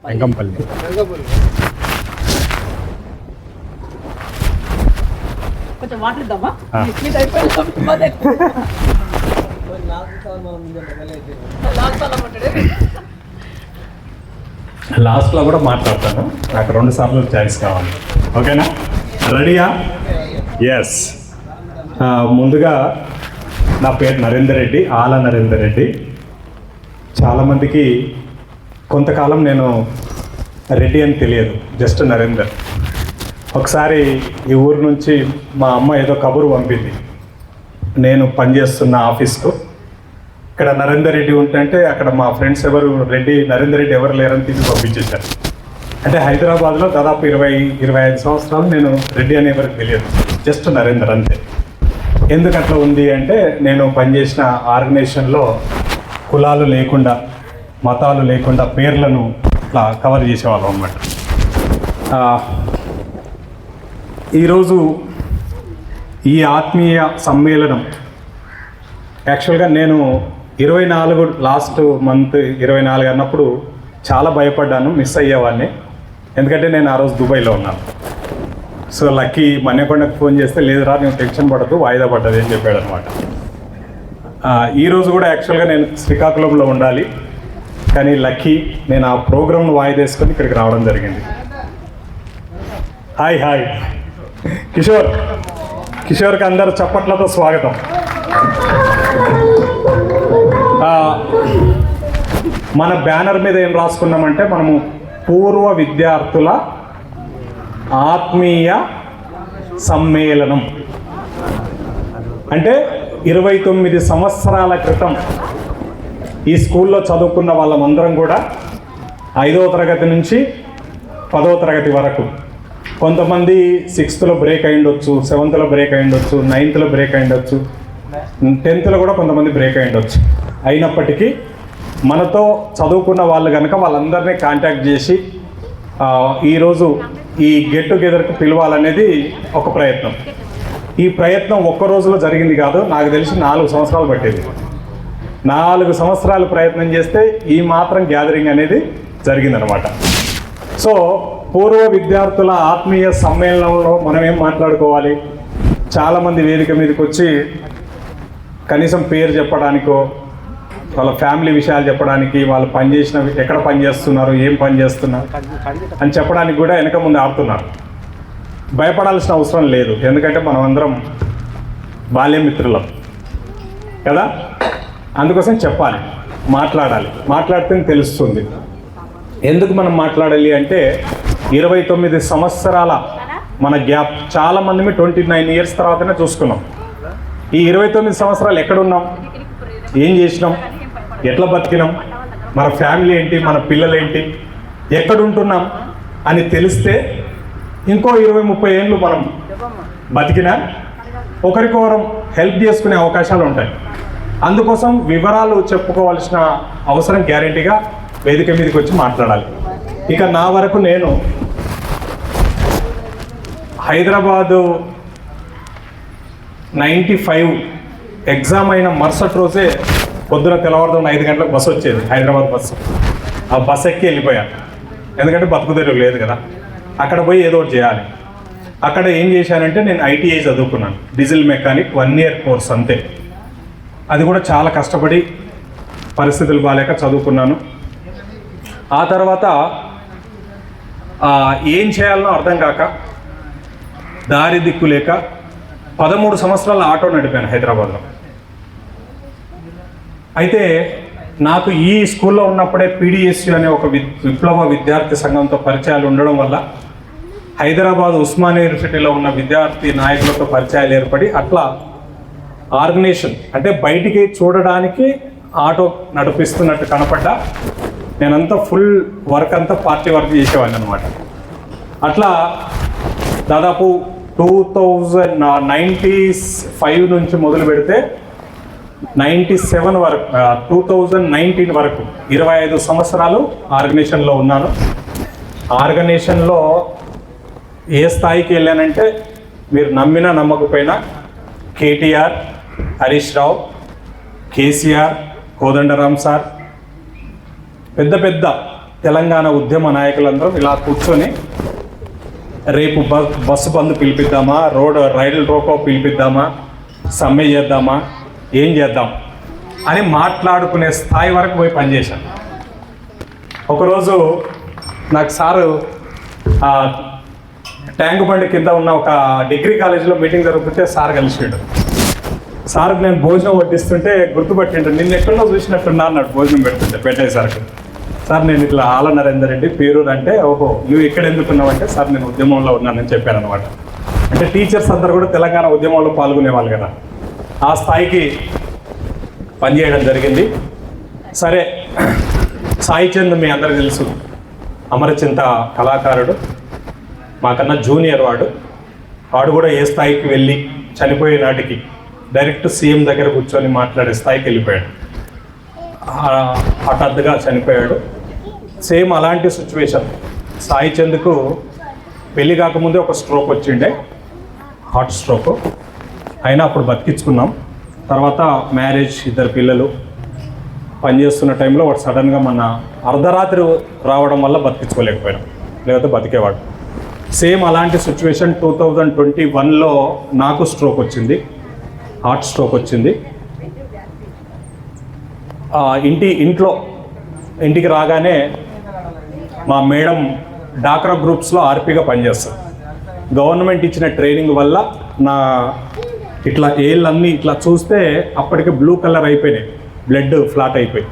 వెంకంపల్లి. కొంచెం మాట్లాడదామా? లాస్ట్లో కూడా మాట్లాడతాను. నాకు 2 సార్లు ఛాయిస్ కావాలి. ఓకేనా? రెడీయా? ఎస్. ముందుగా నా పేరు నరేందర్ రెడ్డి, ఆల నరేందర్ రెడ్డి. చాలామందికి కొంతకాలం నేను రెడ్డి అని తెలియదు, జస్ట్ నరేందర్. ఒకసారి ఈ ఊరు నుంచి మా అమ్మ ఏదో కబురు పంపింది, నేను పనిచేస్తున్న ఆఫీస్కు ఇక్కడ నరేందర్ రెడ్డి ఉంటే అక్కడ మా ఫ్రెండ్స్ ఎవరు నరేందర్ రెడ్డి ఎవరు లేరని తీసి పంపించేశారు. అంటే హైదరాబాద్లో దాదాపు 20-25 సంవత్సరాలు నేను రెడ్డి అని ఎవరికి తెలియదు, జస్ట్ నరేందర్ అంతే. ఎందుకు అట్లా ఉంది అంటే, నేను పనిచేసిన ఆర్గనైజేషన్లో కులాలు లేకుండా, మతాలు లేకుండా పేర్లను ఇట్లా కవర్ చేసేవాళ్ళం అన్నమాట. ఈరోజు ఈ ఆత్మీయ సమ్మేళనం యాక్చువల్గా నేను 24 లాస్ట్ మంత్ 24 అన్నప్పుడు చాలా భయపడ్డాను, మిస్ అయ్యేవాడిని. ఎందుకంటే నేను ఆ రోజు దుబాయ్లో ఉన్నాను. సో లక్కీ మన్యకొండకు ఫోన్ చేస్తే, లేదురా నేను టెన్షన్ పడదు, వాయిదా పడ్డది అని చెప్పాడు అనమాట. ఈరోజు కూడా యాక్చువల్గా నేను శ్రీకాకుళంలో ఉండాలి, కానీ లక్కీ నేను ఆ ప్రోగ్రామ్ను వాయిదా వేసుకొని ఇక్కడికి రావడం జరిగింది. హాయ్ హాయ్ కిషోర్కి అందరూ చప్పట్లతో స్వాగతం. మన బ్యానర్ మీద ఏం రాసుకున్నామంటే, మనము పూర్వ విద్యార్థుల ఆత్మీయ సమ్మేళనం. అంటే 29 సంవత్సరాల క్రితం ఈ స్కూల్లో చదువుకున్న వాళ్ళమందరం కూడా 5వ తరగతి నుంచి 10వ తరగతి వరకు, కొంతమంది 6th బ్రేక్ అయ్యిండొచ్చు, 7th బ్రేక్ అయ్యిండొచ్చు, 9th బ్రేక్ అయ్యిండొచ్చు, 10th కూడా కొంతమంది బ్రేక్ అయ్యిండొచ్చు. అయినప్పటికీ మనతో చదువుకున్న వాళ్ళు కనుక వాళ్ళందరినీ కాంటాక్ట్ చేసి ఈరోజు ఈ గెట్ టుగెదర్కి పిలవాలనేది ఒక ప్రయత్నం. ఈ ప్రయత్నం ఒక్క రోజులో జరిగింది కాదు, నాకు తెలిసి 4 సంవత్సరాలు పట్టేది. 4 సంవత్సరాలు ప్రయత్నం చేస్తే ఈ మాత్రం గ్యాదరింగ్ అనేది జరిగిందనమాట. సో పూర్వ విద్యార్థుల ఆత్మీయ సమ్మేళనంలో మనం ఏం మాట్లాడుకోవాలి? చాలామంది వేదిక మీదకి వచ్చి కనీసం పేరు చెప్పడానికో, వాళ్ళ ఫ్యామిలీ విషయాలు చెప్పడానికి, వాళ్ళు పనిచేసిన ఎక్కడ పనిచేస్తున్నారు, ఏం పని చేస్తున్నారు అని చెప్పడానికి కూడా వెనక ముందు ఆడుతున్నారు. భయపడాల్సిన అవసరం లేదు, ఎందుకంటే మనం అందరం బాల్యమిత్రులం కదా. అందుకోసం చెప్పాలి, మాట్లాడాలి. మాట్లాడితే తెలుస్తుంది. ఎందుకు మనం మాట్లాడాలి అంటే, 29 సంవత్సరాల మన గ్యాప్. చాలామంది 29 ఇయర్స్ తర్వాతనే చూసుకున్నాం. ఈ 29 సంవత్సరాలు ఎక్కడున్నాం, ఏం చేసినాం, ఎట్లా బతికినాం, మన ఫ్యామిలీ ఏంటి, మన పిల్లలు ఏంటి, ఎక్కడుంటున్నాం అని తెలిస్తే ఇంకో 20-30 ఏళ్ళు మనం బతికినా ఒకరికొకరం హెల్ప్ చేసుకునే అవకాశాలు ఉంటాయి. అందుకోసం వివరాలు చెప్పుకోవాల్సిన అవసరం గ్యారెంటీగా వేదిక మీదకి వచ్చి మాట్లాడాలి. ఇక నా వరకు నేను హైదరాబాదు 95 ఎగ్జామ్ అయిన మరుసటి రోజే పొద్దున తెల్లవారుజామున 5 గంటలకు బస్సు వచ్చేది, హైదరాబాద్ బస్సు. ఆ బస్ ఎక్కి వెళ్ళిపోయాను, ఎందుకంటే బతుకుదెరువు లేదు కదా. అక్కడ పోయి ఏదో ఒకటి చేయాలి. అక్కడ ఏం చేశానంటే, నేను ITI చదువుకున్నాను, డీజిల్ మెకానిక్, 1 year కోర్స్ అంతే. అది కూడా చాలా కష్టపడి, పరిస్థితులు బాగాలేక చదువుకున్నాను. ఆ తర్వాత ఏం చేయాలనో అర్థం కాక, దారి దిక్కు లేక 13 సంవత్సరాల ఆటో నడిపాను హైదరాబాద్లో. అయితే నాకు ఈ స్కూల్లో ఉన్నప్పుడే PDSU అనే ఒక విప్లవ విద్యార్థి సంఘంతో పరిచయాలు ఉండడం వల్ల హైదరాబాద్ ఉస్మానియా యూనివర్సిటీలో ఉన్న విద్యార్థి నాయకులతో పరిచయాలు ఏర్పడి, అట్లా ఆర్గనైజేషన్ అంటే బయటికి చూడడానికి ఆటో నడిపిస్తున్నట్టు కనపడ్డా, నేనంతా ఫుల్ వర్క్ అంతా పార్టీ వర్క్ చేసేవాడిని అనమాట. అట్లా దాదాపు 1995 నుంచి మొదలు పెడితే 97 వరకు, 2019 వరకు 25 సంవత్సరాలు ఆర్గనైజేషన్లో ఉన్నాను. ఆర్గనైజేషన్లో ఏ స్థాయికి వెళ్ళానంటే, మీరు నమ్మినా నమ్మకపోయినా KTR, Harish Rao, KCR, Kodandaram sir, పెద్ద పెద్ద తెలంగాణ ఉద్యమ నాయకులందరం ఇలా కూర్చొని రేపు బస్సు బంద్ పిలిపిద్దామా, రైలు రోకో పిలిపిద్దామా, సమ్మె చేద్దామా, ఏం చేద్దాం అని మాట్లాడుకునే స్థాయి వరకు పోయి పనిచేశాను. ఒకరోజు నాకు సారు ట్యాంక్ బండి కింద ఉన్న ఒక డిగ్రీ కాలేజీలో మీటింగ్ జరుగుతుంటే సార్ కలిసాడు. సార్కి నేను భోజనం వడ్డిస్తుంటే గుర్తుపట్టిండు, నిన్ను ఎక్కడో చూసినట్టున్నా అన్నాడు. భోజనం పెట్టేసరికి సార్ నేను ఇట్లా ఆల నరేందర్ రెడ్డి పేరూరు అంటే, ఓహో నువ్వు ఇక్కడ ఎందుకున్నావు అంటే, సార్ నేను ఉద్యమంలో ఉన్నానని చెప్పాను అనమాట. అంటే టీచర్స్ అందరూ కూడా తెలంగాణ ఉద్యమంలో పాల్గొనేవాళ్ళు కదా, ఆ స్థాయికి పనిచేయడం జరిగింది. సరే, సాయి చంద్ మీ అందరికీ తెలుసు, అమరచింత కళాకారుడు, మాకన్నా జూనియర్ వాడు కూడా ఏ స్థాయికి వెళ్ళి చనిపోయే నాటికి డైరెక్ట్ సీఎం దగ్గర కూర్చొని మాట్లాడే స్థాయికి వెళ్ళిపోయాడు. హఠాత్తుగా చనిపోయాడు. సేమ్ అలాంటి సిచ్యువేషన్ సాయి చంద్కు పెళ్ళి కాకముందే ఒక స్ట్రోక్ వచ్చిండే, హార్ట్ స్ట్రోక్. అయినా అప్పుడు బతికించుకున్నాం. తర్వాత మ్యారేజ్, 2 పిల్లలు. పనిచేస్తున్న టైంలో వాడు సడన్గా మన అర్ధరాత్రి రావడం వల్ల బతికించుకోలేకపోయాం, లేకపోతే బతికేవాడు. సేమ్ అలాంటి సిచ్యువేషన్ 2021లో నాకు స్ట్రోక్ వచ్చింది, హార్ట్ స్ట్రోక్ వచ్చింది. ఇంటికి రాగానే మా మేడం డాక్రా గ్రూప్స్లో ఆర్పీగా పనిచేస్తారు. గవర్నమెంట్ ఇచ్చిన ట్రైనింగ్ వల్ల నా ఇట్లా ఏళ్ళన్నీ ఇట్లా చూస్తే అప్పటికి బ్లూ కలర్ అయిపోయినాయి, బ్లడ్ ఫ్లాట్ అయిపోయి.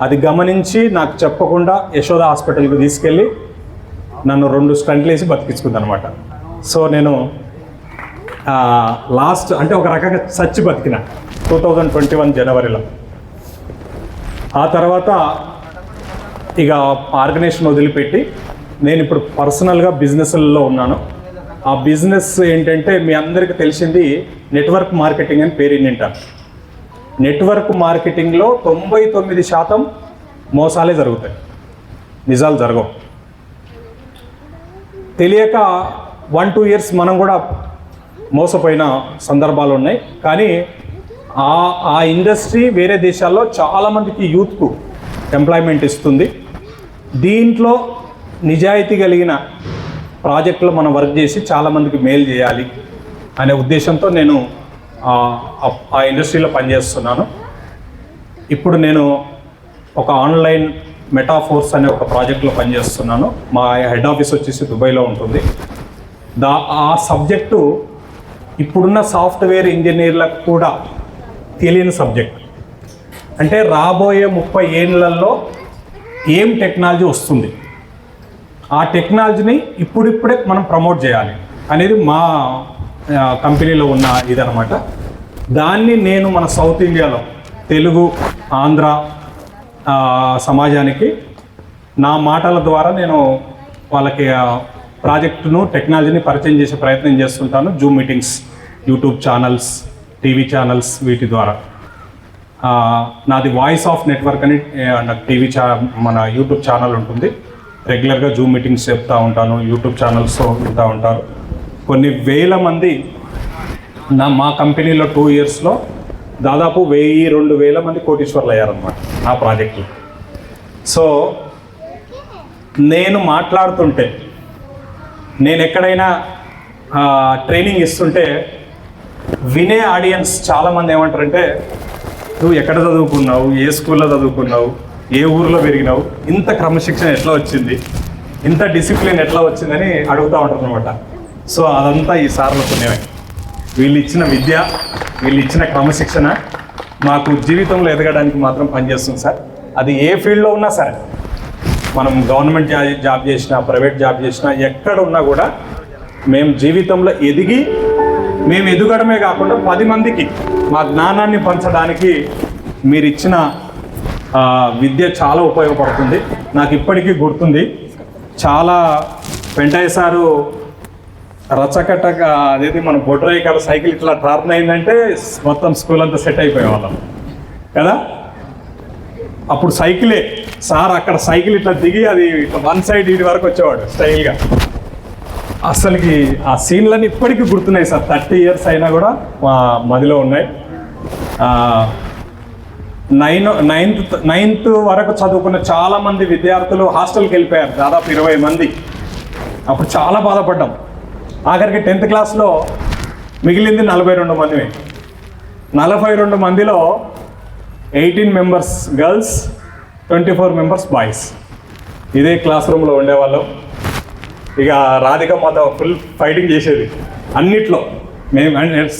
అది గమనించి నాకు చెప్పకుండా యశోద హాస్పిటల్కి తీసుకెళ్ళి నన్ను 2 స్టంట్లు వేసి బతికించుకుంది అనమాట. సో నేను లాస్ట్ అంటే ఒక రకంగా చచ్చి బతికిన 2021 జనవరిలో. ఆ తర్వాత ఇక ఆర్గనైజేషన్ వదిలిపెట్టి నేను ఇప్పుడు పర్సనల్గా బిజినెస్లలో ఉన్నాను. ఆ బిజినెస్ ఏంటంటే మీ అందరికీ తెలిసింది నెట్వర్క్ మార్కెటింగ్ అని పేరు వింటారు. నెట్వర్క్ మార్కెటింగ్లో 99% మోసాలే జరుగుతాయి, నిజాలు జరగవు. తెలియక 1-2 ఇయర్స్ మనం కూడా మోసపోయిన సందర్భాలు ఉన్నాయి. కానీ ఆ ఇండస్ట్రీ వేరే దేశాల్లో చాలామందికి యూత్కు ఎంప్లాయ్మెంట్ ఇస్తుంది. దీంట్లో నిజాయితీ కలిగిన ప్రాజెక్టులో మనం వర్క్ చేసి చాలామందికి మేలు చేయాలి అనే ఉద్దేశంతో నేను ఆ ఇండస్ట్రీలో పనిచేస్తున్నాను. ఇప్పుడు నేను ఒక ఆన్లైన్ మెటాఫోర్స్ అనే ఒక ప్రాజెక్ట్లో పనిచేస్తున్నాను. మా హెడ్ ఆఫీస్ వచ్చేసి దుబాయ్లో ఉంటుంది. ఆ సబ్జెక్టు ఇప్పుడున్న సాఫ్ట్వేర్ ఇంజనీర్లకు కూడా తెలియని సబ్జెక్ట్. అంటే రాబోయే 30 ఏళ్లలో ఏం టెక్నాలజీ వస్తుంది, ఆ టెక్నాలజీని ఇప్పుడిప్పుడే మనం ప్రమోట్ చేయాలి అనేది మా కంపెనీలో ఉన్న ఇదనమాట. దాన్ని నేను మన సౌత్ ఇండియాలో తెలుగు, ఆంధ్ర సమాజానికి నా మాటల ద్వారా నేను వాళ్ళకి ప్రాజెక్టును, టెక్నాలజీని పరిచయం చేసే ప్రయత్నం చేస్తుంటాను. Zoom meetings, YouTube channels, TV channels, వీటి ద్వారా. నాది వాయిస్ ఆఫ్ నెట్వర్క్ అని నాకు మన యూట్యూబ్ ఛానల్ ఉంటుంది. రెగ్యులర్గా జూమ్ మీటింగ్స్ చెప్తూ ఉంటాను, యూట్యూబ్ ఛానల్స్ వింటూ ఉంటారు. కొన్ని వేల మంది మా కంపెనీలో 2 ఇయర్స్లో దాదాపు 1000-2000 మంది కోటీశ్వర్లు అయ్యారనమాట నా ప్రాజెక్టులో. సో నేను మాట్లాడుతుంటే, నేను ఎక్కడైనా ట్రైనింగ్ ఇస్తుంటే వినే ఆడియన్స్ చాలామంది ఏమంటారంటే, నువ్వు ఎక్కడ చదువుకున్నావు, ఏ స్కూల్లో చదువుకున్నావు, ఏ ఊరిలో పెరిగినావు, ఇంత క్రమశిక్షణ ఎట్లా వచ్చింది, ఇంత డిసిప్లిన్ ఎట్లా వచ్చిందని అడుగుతూ ఉంటారు అనమాట. సో అదంతా ఈ సార్ల పుణ్యమే. వీళ్ళు ఇచ్చిన విద్య, వీళ్ళు ఇచ్చిన క్రమశిక్షణ మాకు జీవితంలో ఎదగడానికి మాత్రం పనిచేస్తుంది సార్. అది ఏ ఫీల్డ్లో ఉన్నా సరే, మనం గవర్నమెంట్ జాబ్ చేసినా, ప్రైవేట్ జాబ్ చేసినా, ఎక్కడ ఉన్నా కూడా మేము జీవితంలో ఎదిగి, మేము ఎదగడమే కాకుండా 10 మందికి మా జ్ఞానాన్ని పంచడానికి మీరు ఇచ్చిన విద్య చాలా ఉపయోగపడుతుంది. నాకు ఇప్పటికీ గుర్తుంది, చాలా వెంటయ్య సారు రచ్చకట్టగా అదేది మన బొడ్రాయి కాడ సైకిల్ ఇట్లా టర్న్ అయిందంటే మొత్తం స్కూల్ అంతా సెట్ అయిపోయే వాళ్ళం కదా. అప్పుడు సైకిలే సార్, అక్కడ సైకిల్ ఇట్లా దిగి అది ఇట్లా 1 సైడ్ ఇటు వరకు వచ్చేవాడు స్టైల్గా. అసలుకి ఆ సీన్లన్నీ ఇప్పటికీ గుర్తున్నాయి సార్. 30 ఇయర్స్ అయినా కూడా మా మదిలో ఉన్నాయి. నైన్త్ వరకు చదువుకున్న చాలామంది విద్యార్థులు హాస్టల్కి వెళ్ళిపోయారు, దాదాపు 20 మంది. అప్పుడు చాలా బాధపడ్డాం. ఆఖరికి 10th క్లాస్లో మిగిలింది 42 మందిమే. 42 మందిలో 18 మెంబర్స్ గర్ల్స్, 24 మెంబర్స్ బాయ్స్. ఇదే క్లాస్ రూమ్లో ఉండేవాళ్ళం. ఇక రాధిక మాతో ఫుల్ ఫైటింగ్ చేసేది అన్నిట్లో. మేము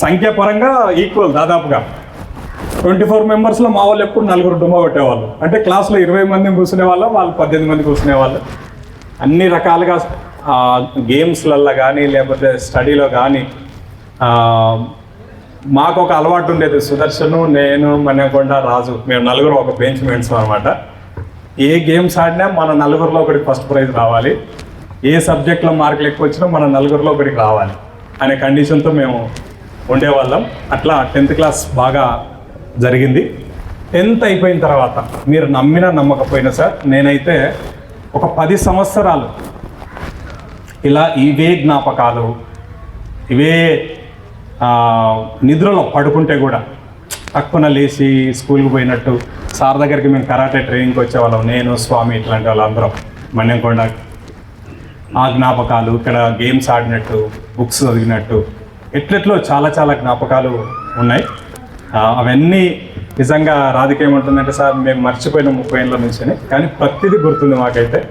సంఖ్యాపరంగా ఈక్వల్ దాదాపుగా. 24 మెంబర్స్లో మా వాళ్ళు ఎప్పుడు 4 డుమ్మా కొట్టేవాళ్ళు. అంటే క్లాస్లో 20 మంది కూర్చునే వాళ్ళం, వాళ్ళు 18 మంది కూర్చునే వాళ్ళు. అన్ని రకాలుగా గేమ్స్లల్లో కానీ లేకపోతే స్టడీలో కానీ మాకు ఒక అలవాటు ఉండేది. సుదర్శను, నేను, మణికొండ, రాజు, మేము నలుగురు ఒక బెంచ్ మేట్స్ అనమాట. ఏ గేమ్స్ ఆడినా మన నలుగురిలో ఒకటికి ఫస్ట్ ప్రైజ్ రావాలి, ఏ సబ్జెక్ట్లో మార్కులు ఎక్కువ వచ్చినా మన నలుగురిలో ఒకటికి రావాలి అనే కండిషన్తో మేము ఉండేవాళ్ళం. అట్లా 10th క్లాస్ బాగా జరిగింది. 10th అయిపోయిన తర్వాత మీరు నమ్మినా నమ్మకపోయినా సార్, నేనైతే ఒక 10 సంవత్సరాలు ఇలా ఇవే జ్ఞాపకాలు, ఇవే నిద్రలో పడుకుంటే కూడా తక్కువ లేచి స్కూల్కి పోయినట్టు, సార్ దగ్గరికి మేము కరాటే ట్రైనింగ్కి వచ్చేవాళ్ళం, నేను, స్వామి, ఇట్లాంటి వాళ్ళందరం మణికొండ. ఆ జ్ఞాపకాలు, ఇక్కడ గేమ్స్ ఆడినట్టు, బుక్స్ చదివినట్టు, ఎట్లెట్లో చాలా చాలా జ్ఞాపకాలు ఉన్నాయి. అవన్నీ నిజంగా రాధిక ఏమంటుందంటే, సార్ మేము మర్చిపోయిన 30 ఏళ్ళ నుంచి, కానీ ప్రతిదీ గుర్తుంది మాకైతే.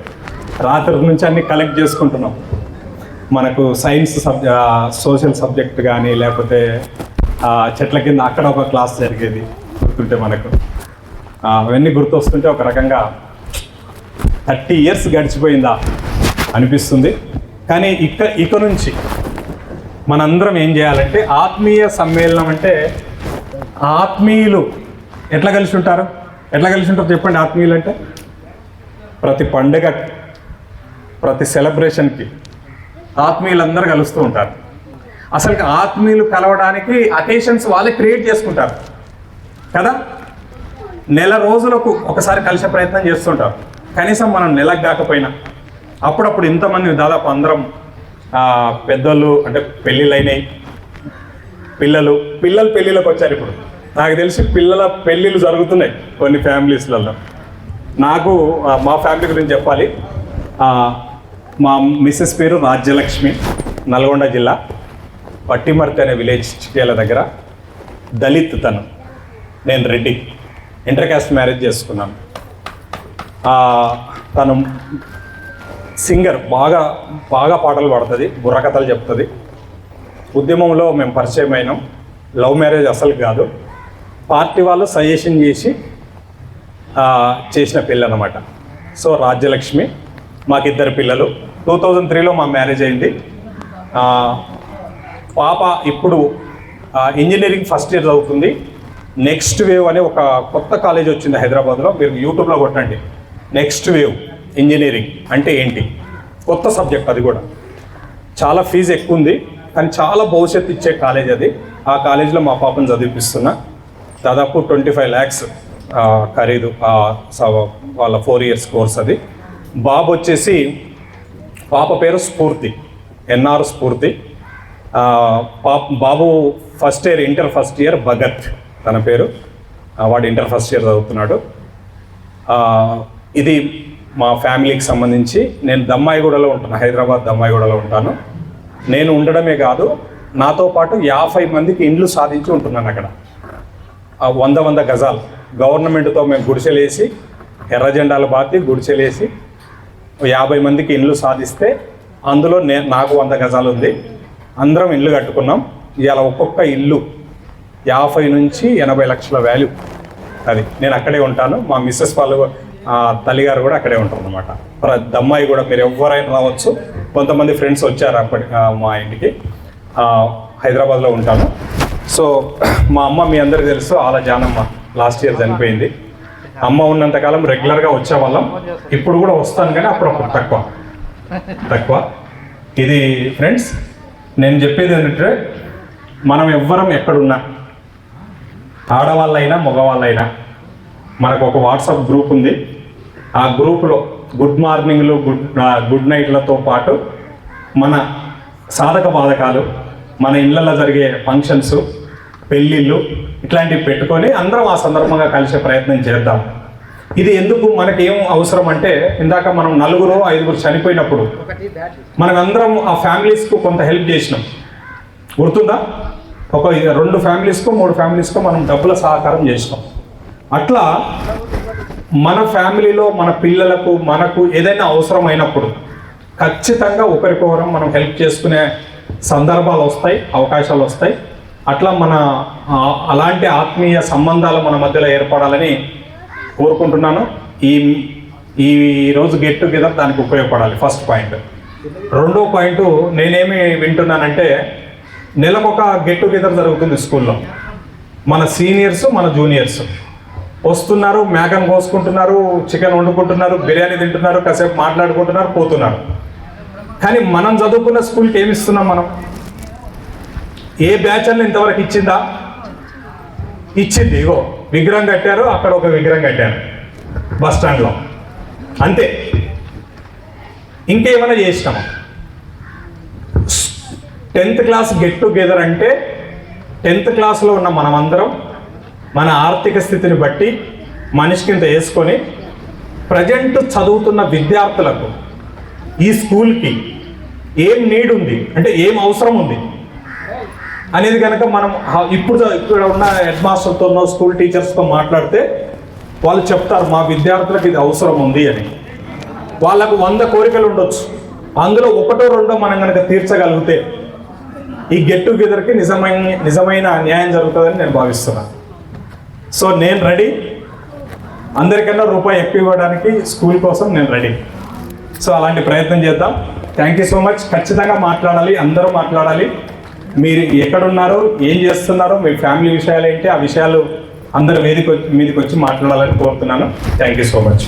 రాత్రి నుంచి అన్నీ కలెక్ట్ చేసుకుంటున్నాం. మనకు సైన్స్ సోషల్ సబ్జెక్ట్ కానీ లేకపోతే చెట్ల కింద అక్కడ ఒక క్లాస్ జరిగేది గుర్తుంటే మనకు. అవన్నీ గుర్తొస్తుంటే ఒక రకంగా 30 years గడిచిపోయిందా అనిపిస్తుంది. కానీ ఇక నుంచి మనందరం ఏం చేయాలంటే, ఆత్మీయ సమ్మేళనం అంటే ఆత్మీయులు ఎట్లా కలిసి ఉంటారు చెప్పండి. ఆత్మీయులు అంటే ప్రతి పండుగ, ప్రతి సెలబ్రేషన్కి ఆత్మీయులందరూ కలుస్తూ ఉంటారు. అసలు ఆత్మీయులు కలవడానికి అకేషన్స్ వాళ్ళే క్రియేట్ చేసుకుంటారు కదా. నెల రోజులకు ఒకసారి కలిసే ప్రయత్నం చేస్తుంటారు. కనీసం మనం నెలకు కాకపోయినా అప్పుడప్పుడు ఇంతమంది దాదాపు అందరం పెద్దోళ్ళు, అంటే పెళ్ళిళ్ళు అయినాయి, పిల్లలు పెళ్ళిళ్ళకి వచ్చారు. ఇప్పుడు నాకు తెలిసి పిల్లల పెళ్ళిళ్ళు జరుగుతున్నాయి కొన్ని ఫ్యామిలీస్లలో. నాకు మా ఫ్యామిలీ గురించి చెప్పాలి. మా మిస్సెస్ పేరు రాజ్యలక్ష్మి, నల్గొండ జిల్లా పట్టిమర్తి అనే విలేజ్, చిట్యాల దగ్గర. దళిత్ తను, నేను రెడ్డి. ఇంటర్ కాస్ట్ మ్యారేజ్ చేసుకున్నాను. తను సింగర్, బాగా పాటలు పాడుతుంది, బుర్రకథలు చెప్తుంది. ఉద్యమంలో మేము పరిచయం అయినాం. లవ్ మ్యారేజ్ అసలు కాదు, పార్టీ వాళ్ళు సజెషన్ చేసి చేసిన పెళ్ళి అన్నమాట. సో రాజ్యలక్ష్మి, మాకిద్దరు పిల్లలు. 2003లో మా మ్యారేజ్ అయింది. పాప ఇప్పుడు ఇంజనీరింగ్ ఫస్ట్ ఇయర్ చదువుతుంది. నెక్స్ట్ వేవ్ అనే ఒక కొత్త కాలేజ్ వచ్చింది హైదరాబాద్లో, మీరు యూట్యూబ్లో కొట్టండి. నెక్స్ట్ వేవ్ ఇంజనీరింగ్ అంటే ఏంటి, కొత్త సబ్జెక్ట్. అది కూడా చాలా ఫీజు ఎక్కువ ఉంది, కానీ చాలా భవిష్యత్తు ఇచ్చే కాలేజ్ అది. ఆ కాలేజీలో మా పాపను చదివిపిస్తున్నా. దాదాపు 25 lakhs ఖరీదు వాళ్ళ 4 years కోర్స్ అది. బాబు వచ్చేసి, పాప పేరు స్ఫూర్తి, ఎన్ఆర్ స్ఫూర్తి. బాబు ఇంటర్ ఫస్ట్ ఇయర్ భగత్ తన పేరు. వాడు ఇంటర్ ఫస్ట్ ఇయర్ చదువుతున్నాడు. ఇది మా ఫ్యామిలీకి సంబంధించి. నేను దమ్మాయిగూడలో ఉంటాను, హైదరాబాద్ దమ్మాయిగూడలో ఉంటాను. నేను ఉండడమే కాదు, నాతో పాటు 50 మందికి ఇండ్లు సాధించి ఉంటున్నాను అక్కడ. 100 గజాలు గవర్నమెంట్తో మేము గుడిసెలేసి, ఎర్ర జెండాలు బాతి గుడిసెలేసి 50 మందికి ఇండ్లు సాధిస్తే, అందులో నాకు 100 గజాలు ఉంది. అందరం ఇల్లు కట్టుకున్నాం. ఇవాళ ఒక్కొక్క ఇల్లు 50 నుంచి 80 లక్షల వాల్యూ. అది నేను అక్కడే ఉంటాను. మా మిస్సెస్ వాళ్ళు తల్లిగారు కూడా అక్కడే ఉంటారు అనమాట. దమ్మాయి కూడా మీరు ఎవరైనా రావచ్చు. కొంతమంది ఫ్రెండ్స్ వచ్చారు అప్పటి మా ఇంటికి. హైదరాబాద్లో ఉంటాను. సో మా అమ్మ మీ అందరికీ తెలుసు, ఆల జానమ్మ, లాస్ట్ ఇయర్ చనిపోయింది. అమ్మ ఉన్నంతకాలం రెగ్యులర్గా వచ్చేవాళ్ళం. ఇప్పుడు కూడా వస్తాను, కానీ అప్పుడప్పుడు తక్కువ. ఇది ఫ్రెండ్స్, నేను చెప్పేది ఏంటంటే, మనం ఎవ్వరం ఎక్కడున్నా, ఆడవాళ్ళైనా మగవాళ్ళైనా, మనకు ఒక వాట్సాప్ గ్రూప్ ఉంది. ఆ గ్రూపులో గుడ్ మార్నింగ్లు, గుడ్ నైట్లతో పాటు మన సాధక బాధకాలు, మన ఇళ్ళల్లో జరిగే ఫంక్షన్స్, పెళ్ళిళ్ళు ఇట్లాంటివి పెట్టుకొని అందరం ఆ సందర్భంగా కలిసే ప్రయత్నం చేద్దాం. ఇది ఎందుకు మనకేం అవసరం అంటే, ఇందాక మనం 4-5 చనిపోయినప్పుడు మనం అందరం ఆ ఫ్యామిలీస్కు కొంత హెల్ప్ చేసినాం, గుర్తుందా? ఒక 2 ఫ్యామిలీస్కో 3 ఫ్యామిలీస్కో మనం డబ్బుల సహకారం చేసినాం. అట్లా మన ఫ్యామిలీలో మన పిల్లలకు మనకు ఏదైనా అవసరం అయినప్పుడు ఖచ్చితంగా ఒకరికొకరం మనం హెల్ప్ చేసుకునే సందర్భాలు వస్తాయి, అవకాశాలు వస్తాయి. అట్లా అలాంటి ఆత్మీయ సంబంధాలు మన మధ్యలో ఏర్పడాలని కోరుకుంటున్నాను. ఈ రోజు గెట్ టుగెదర్ దానికి ఉపయోగపడాలి, ఫస్ట్ పాయింట్. రెండో పాయింట్, నేనేమి వింటున్నానంటే, నెలకొక గెట్ టుగెదర్ జరుగుతుంది స్కూల్లో. మన సీనియర్స్ మన జూనియర్స్ వస్తున్నారు, మేకను కోసుకుంటున్నారు, చికెన్ వండుకుంటున్నారు, బిర్యానీ తింటున్నారు, కాసేపు మాట్లాడుకుంటున్నారు, పోతున్నారు. కానీ మనం చదువుకున్న స్కూల్కి ఏమి ఇస్తున్నాం? మనం ఏ బ్యాచ్ అని ఇంతవరకు ఇచ్చిందా? ఇచ్చింది. ఇగో విగ్రహం కట్టారు, అక్కడ ఒక విగ్రహం కట్టారు బస్ స్టాండ్లో, అంతే. ఇంకేమైనా చేసినామా? 10th క్లాస్ గెట్ టుగెదర్ అంటే 10th క్లాస్లో ఉన్న మనమందరం మన ఆర్థిక స్థితిని బట్టి మనిషికి ఇంత వేసుకొని ప్రజెంట్ చదువుతున్న విద్యార్థులకు ఈ స్కూల్కి ఏం నీడ్ ఉంది, అంటే ఏం అవసరం ఉంది అనేది కనుక మనం ఇక్కడ ఉన్న హెడ్ మాస్టర్తోనో స్కూల్ టీచర్స్తో మాట్లాడితే వాళ్ళు చెప్తారు, మా విద్యార్థులకు ఇది అవసరం ఉంది అని. వాళ్ళకు 100 కోరికలు ఉండొచ్చు, అందులో 1-2 మనం కనుక తీర్చగలిగితే ఈ గెట్ టుగెదర్కి నిజమైన న్యాయం జరుగుతుందని నేను భావిస్తున్నాను. సో నేను రెడీ, అందరికన్నా రూపాయి ఎక్కువ ఇవ్వడానికి స్కూల్ కోసం నేను రెడీ. సో అలాంటి ప్రయత్నం చేద్దాం. Thank you so much. ఖచ్చితంగా మాట్లాడాలి, అందరూ మాట్లాడాలి. మీరు ఎక్కడున్నారో, ఏం చేస్తున్నారో, మీ ఫ్యామిలీ విషయాలు ఏంటి, ఆ విషయాలు అందరూ మీదకి వచ్చి మాట్లాడాలని కోరుతున్నాను. Thank you so much.